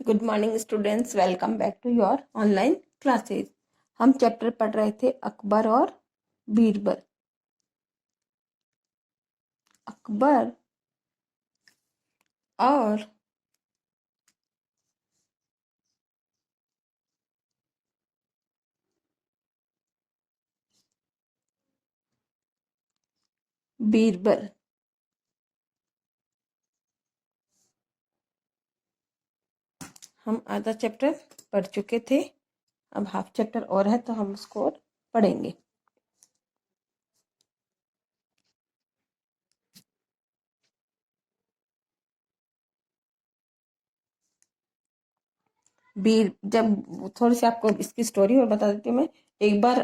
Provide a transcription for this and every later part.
Good morning students, welcome back to your online classes. हम chapter पढ़ रहे थे अकबर और बीरबल। अकबर और बीरबल। हम आधा चैप्टर पढ़ चुके थे, अब हाफ चैप्टर और है तो हम उसको और पढ़ेंगे। जब थोड़ी सी आपको इसकी स्टोरी और बता देती हूँ मैं। एक बार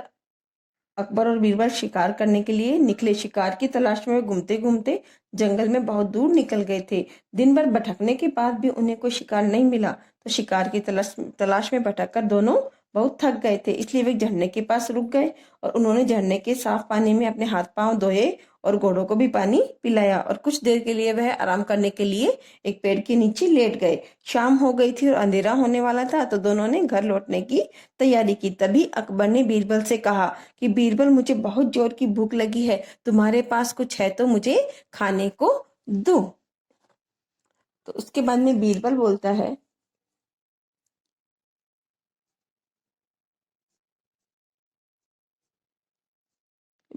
अकबर और बीरबल शिकार करने के लिए निकले। शिकार की तलाश में घूमते घूमते जंगल में बहुत दूर निकल गए थे। दिन भर भटकने के बाद भी उन्हें कोई शिकार नहीं मिला, तो शिकार की तलाश में भटक कर दोनों बहुत थक गए थे। इसलिए वे झरने के पास रुक गए और उन्होंने झरने के साफ पानी में अपने हाथ पांव धोए और घोड़ों को भी पानी पिलाया। और कुछ देर के लिए वह आराम करने के लिए एक पेड़ के नीचे लेट गए। शाम हो गई थी और अंधेरा होने वाला था, तो दोनों ने घर लौटने की तैयारी की। तभी अकबर ने बीरबल से कहा कि बीरबल, मुझे बहुत जोर की भूख लगी है, तुम्हारे पास कुछ है तो मुझे खाने को दो। तो उसके बाद में बीरबल बोलता है,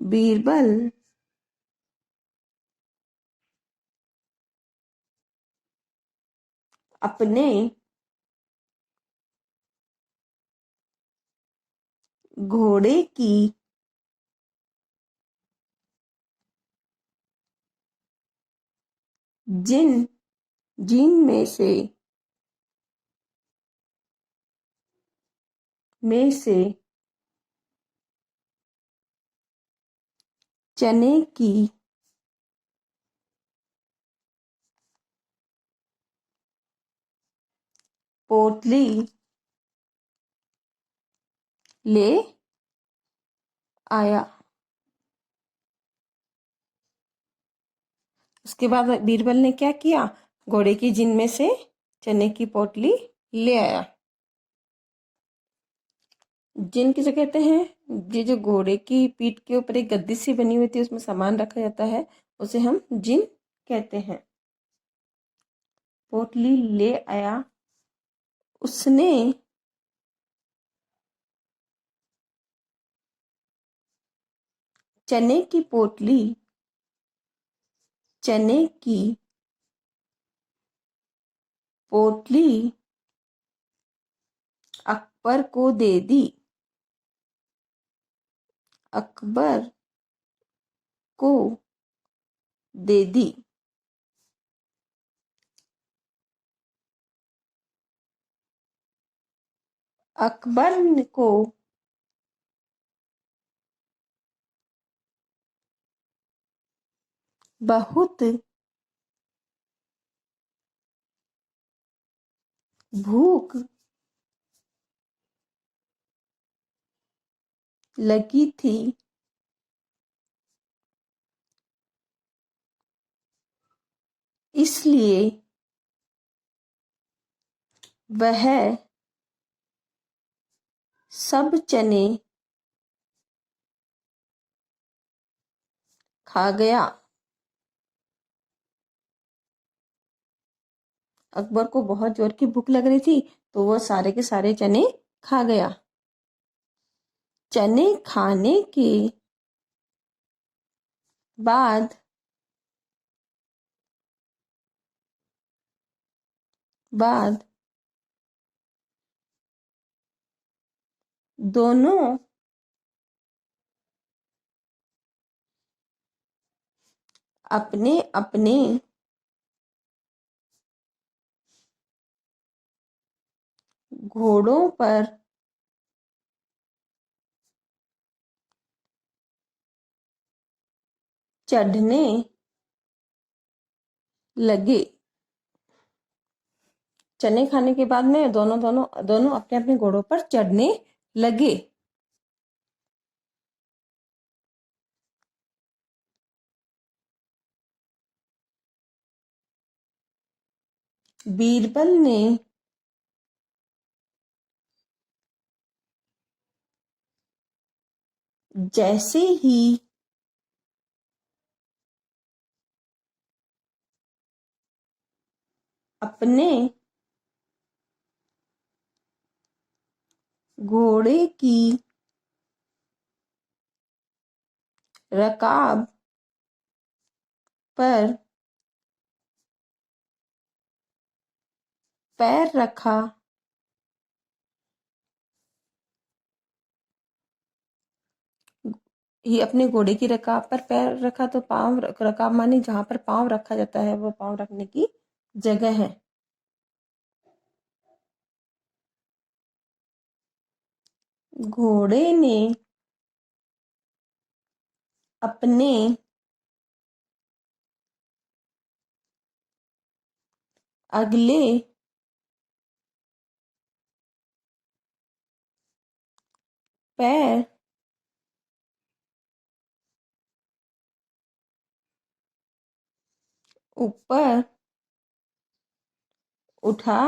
बीरबल अपने घोड़े की जिन जीन में से चने की पोटली ले आया। उसके बाद बीरबल ने क्या किया? घोड़े की जिन में से चने की पोटली ले आया। जिन किसे कहते हैं? ये जो घोड़े की पीठ के ऊपर एक गद्दी सी बनी हुई थी, उसमें सामान रखा जाता है, उसे हम जिन कहते हैं। पोटली ले आया। उसने चने की पोटली चने की पोटली अकबर को दे दी। अकबर को दे दी। अकबर को बहुत भूख लगी थी, इसलिए वह सब चने खा गया। अकबर को बहुत जोर की भूख लग रही थी, तो वह सारे के सारे चने खा गया। चने खाने के बाद बाद दोनों अपने अपने घोड़ों पर चढ़ने लगे। चने खाने के बाद में दोनों दोनों दोनों अपने अपने घोड़ों पर चढ़ने लगे। बीरबल ने जैसे ही अपने घोड़े की रकाब पर पैर रखा, ही अपने घोड़े की रकाब पर पैर रखा, तो पाँव रकाब माने जहां पर पाँव रखा जाता है, वो पाँव रखने की जगह है। घोड़े ने अपने अगले पैर ऊपर उठा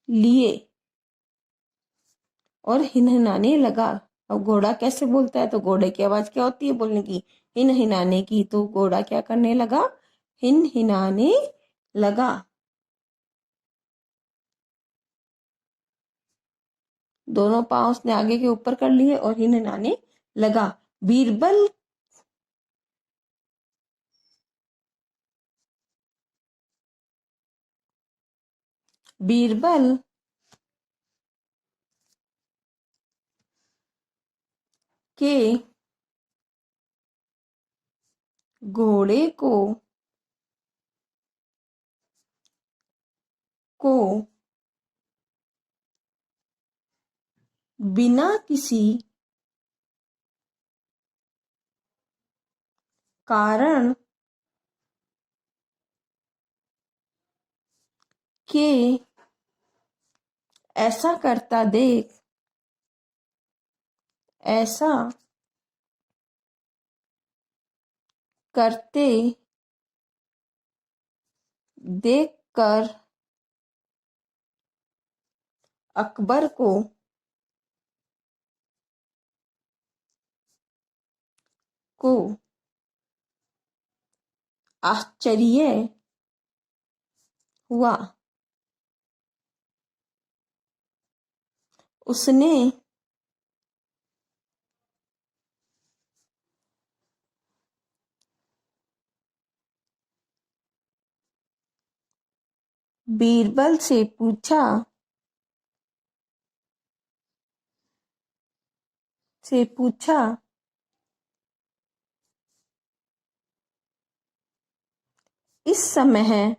लिए और हिनहिनाने लगा। अब घोड़ा कैसे बोलता है, तो घोड़े की आवाज क्या होती है बोलने की? हिनहिनाने की। तो घोड़ा क्या करने लगा? हिनहिनाने लगा। दोनों पांव उसने आगे के ऊपर कर लिए और हिनहिनाने लगा। बीरबल बीरबल के घोड़े को बिना किसी कारण के ऐसा करता देख ऐसा करते देख कर अकबर को आश्चर्य हुआ। उसने बीरबल से पूछा इस समय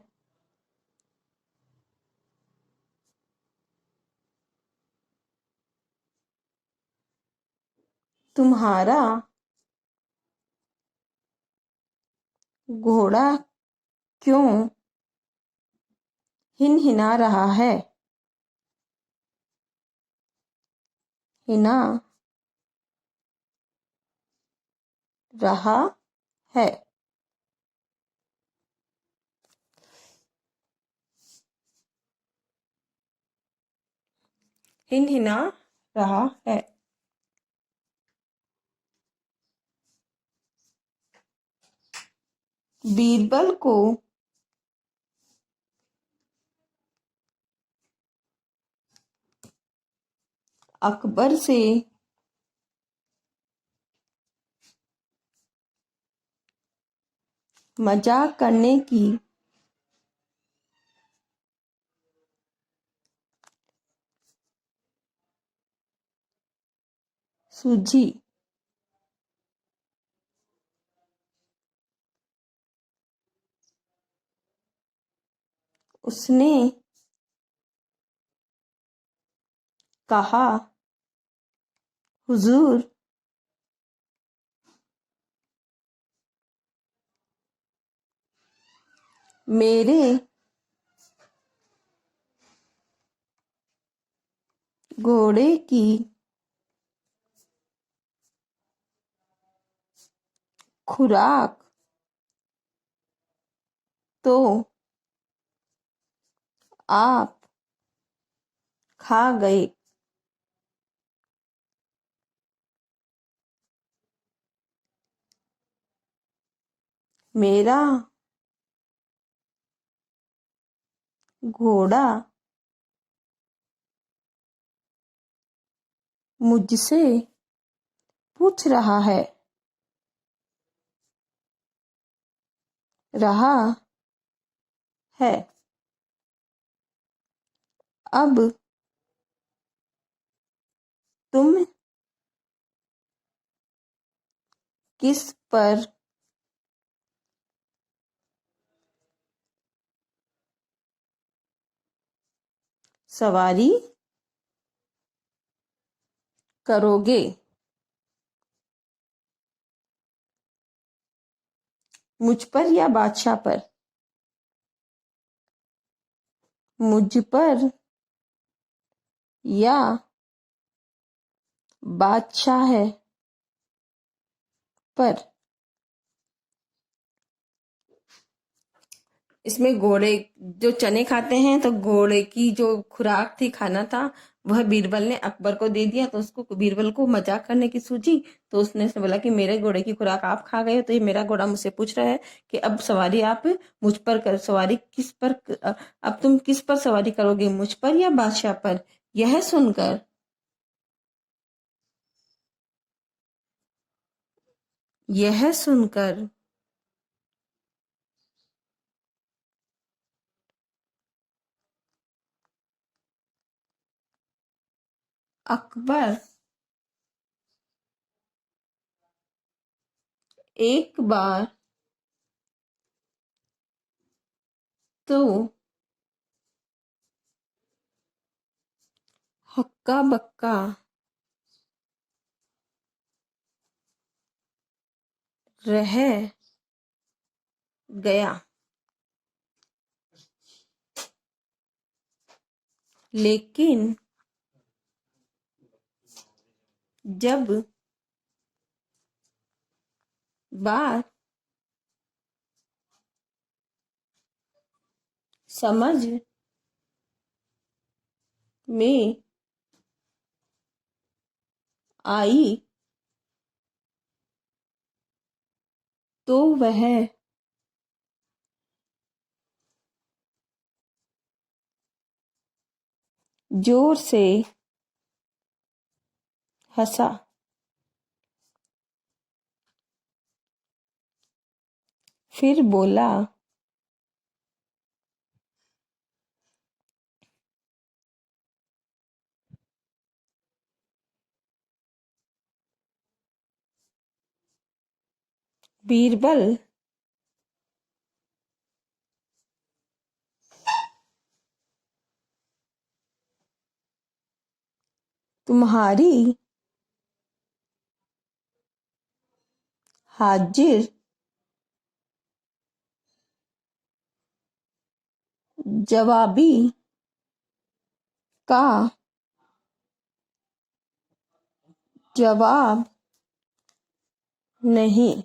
तुम्हारा घोड़ा क्यों हिनहिना रहा है? हिना रहा है। हिनहिना रहा है। बीरबल को अकबर से मजाक करने की सूझी। उसने कहा, हुजूर, मेरे घोड़े की खुराक तो आप खा गए। मेरा घोड़ा मुझसे पूछ रहा रहा है, अब तुम किस पर सवारी करोगे? मुझ पर या बादशाह पर? मुझ पर या बादशाह पर। इसमें घोड़े जो चने खाते हैं, तो घोड़े की जो खुराक थी, खाना था, वह बीरबल ने अकबर को दे दिया। तो उसको बीरबल को मजाक करने की सूझी, तो उसने बोला कि मेरे घोड़े की खुराक आप खा गए हो, तो ये मेरा घोड़ा मुझसे पूछ रहा है कि अब सवारी आप मुझ पर कर, सवारी किस पर, अब तुम किस पर सवारी करोगे, मुझ पर या बादशाह पर? यह सुनकर यह सुनकर अकबर एक बार तो हक्का बक्का रह गया, लेकिन जब बात समझ में आई तो वह जोर से हंसा, फिर बोला, बीरबल, तुम्हारी हाजिर जवाबी का जवाब नहीं।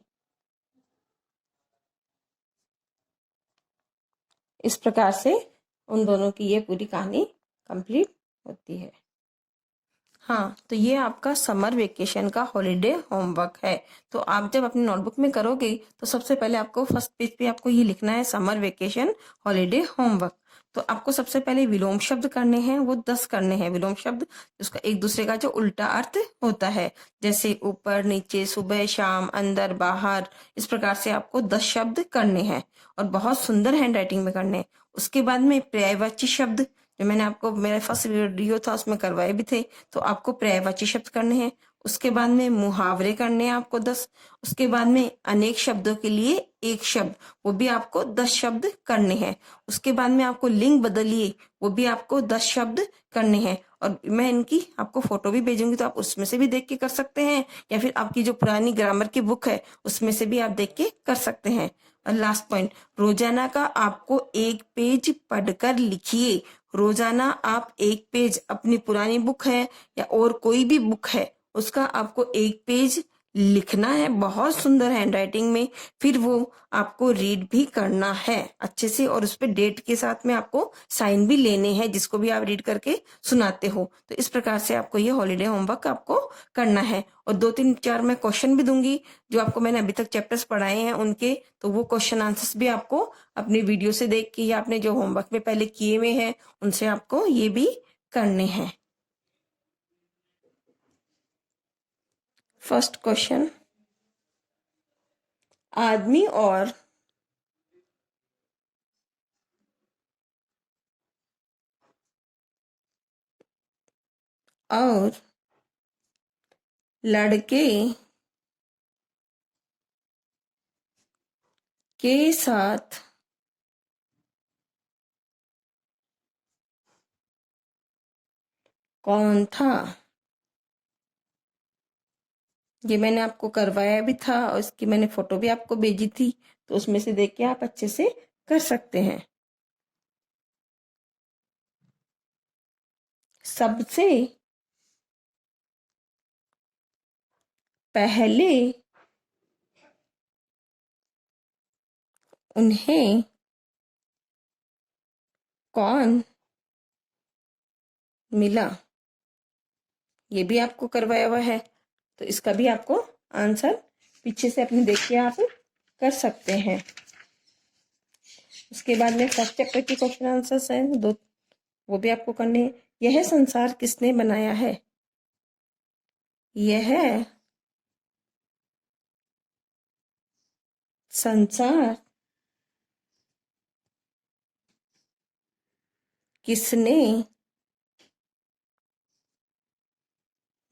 इस प्रकार से उन दोनों की ये पूरी कहानी कंप्लीट होती है। हाँ, तो ये आपका समर वेकेशन का हॉलीडे होमवर्क है। तो आप जब अपनी नोटबुक में करोगे, तो सबसे पहले आपको फर्स्ट पेज पे आपको ये लिखना है, समर वेकेशन हॉलीडे होमवर्क। तो आपको सबसे पहले विलोम शब्द करने हैं, वो 10 करने हैं विलोम शब्द, उसका एक दूसरे का जो उल्टा अर्थ होता है, जैसे ऊपर नीचे, सुबह शाम, अंदर बाहर, इस प्रकार से आपको 10 शब्द करने हैं और बहुत सुंदर हैंड राइटिंग में करने हैं। उसके बाद में पर्यायवाची शब्द, जो मैंने आपको मेरा फर्स्ट वीडियो था उसमें करवाए भी थे, तो आपको पर्यायवाची शब्द करने हैं। उसके बाद में मुहावरे करने हैं आपको 10। उसके बाद में अनेक शब्दों के लिए एक शब्द, वो भी आपको 10 शब्द करने हैं। उसके बाद में आपको लिंग बदलिए, वो भी आपको 10 शब्द करने हैं। और मैं इनकी आपको फोटो भी भेजूंगी, तो आप उसमें से भी देख के कर सकते हैं, या फिर आपकी जो पुरानी ग्रामर की बुक है उसमें से भी आप देख के कर सकते हैं। और लास्ट पॉइंट, रोजाना का आपको एक पेज पढ़कर लिखिए। रोजाना आप एक पेज, अपनी पुरानी बुक है या और कोई भी बुक है, उसका आपको एक पेज लिखना है बहुत सुंदर हैंडराइटिंग में, फिर वो आपको रीड भी करना है अच्छे से, और उस पर डेट के साथ में आपको साइन भी लेने हैं जिसको भी आप रीड करके सुनाते हो। तो इस प्रकार से आपको ये हॉलीडे होमवर्क आपको करना है। और 2 3 4 मैं क्वेश्चन भी दूंगी जो आपको मैंने अभी तक चैप्टर्स पढ़ाए हैं उनके, तो वो क्वेश्चन आंसर्स भी आपको अपनी वीडियो से देख के या आपने जो होमवर्क में पहले किए हुए हैं उनसे आपको ये भी करने हैं। फर्स्ट क्वेश्चन, आदमी और लड़के के साथ कौन था? ये मैंने आपको करवाया भी था और इसकी मैंने फोटो भी आपको भेजी थी, तो उसमें से देख के आप अच्छे से कर सकते हैं। सबसे पहले उन्हें कौन मिला? ये भी आपको करवाया हुआ है, तो इसका भी आपको आंसर पीछे से अपने देख के आप कर सकते हैं। उसके बाद में फर्स्ट चैप्टर के क्वेश्चन आंसर्स हैं 2, वो भी आपको करने हैं। यह संसार किसने बनाया है? यह संसार किसने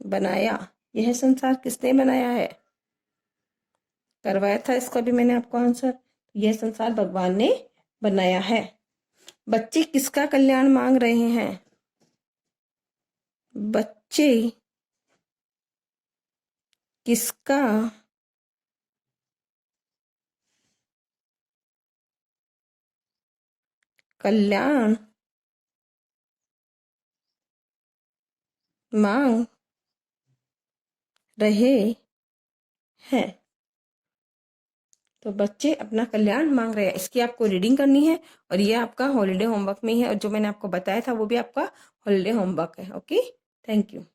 बनाया? यह संसार किसने बनाया है? करवाया था इसका भी मैंने आपको आंसर। यह संसार भगवान ने बनाया है। बच्चे किसका कल्याण मांग रहे हैं? बच्चे किसका कल्याण मांग रहे हैं? तो बच्चे अपना कल्याण मांग रहे हैं, इसकी आपको रीडिंग करनी है और ये आपका हॉलीडे होमवर्क में ही है, और जो मैंने आपको बताया था वो भी आपका हॉलीडे होमवर्क है। Okay, thank you.